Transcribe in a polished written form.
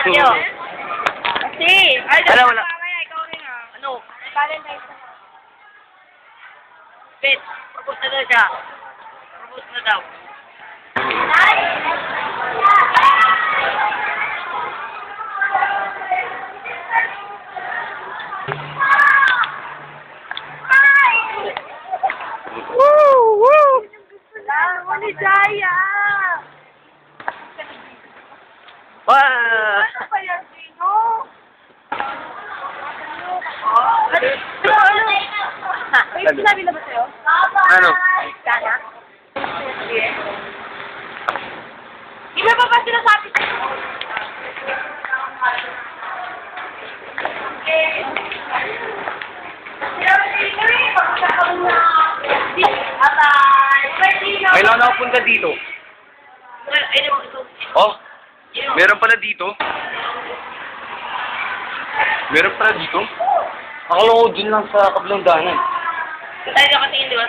Ano? Kasi, ay, Wala, wala. mamaya, ikaw rin ah. Ano? Valentine's na. Bet, propose na daw siya. Propose na daw. Woo! Woo! Wala ni Jaya! Wow! Ano ba yan, Sino? Ano? May sinabi na ba sa'yo? Ano? Sana? Iba pa ba sinasabi sa'yo? Kailangan ako punta dito. Oh, meron pala dito. Meron pala dito. Akala ko dun lang sa kabilang daanan. Tayo ka tingin, di ba?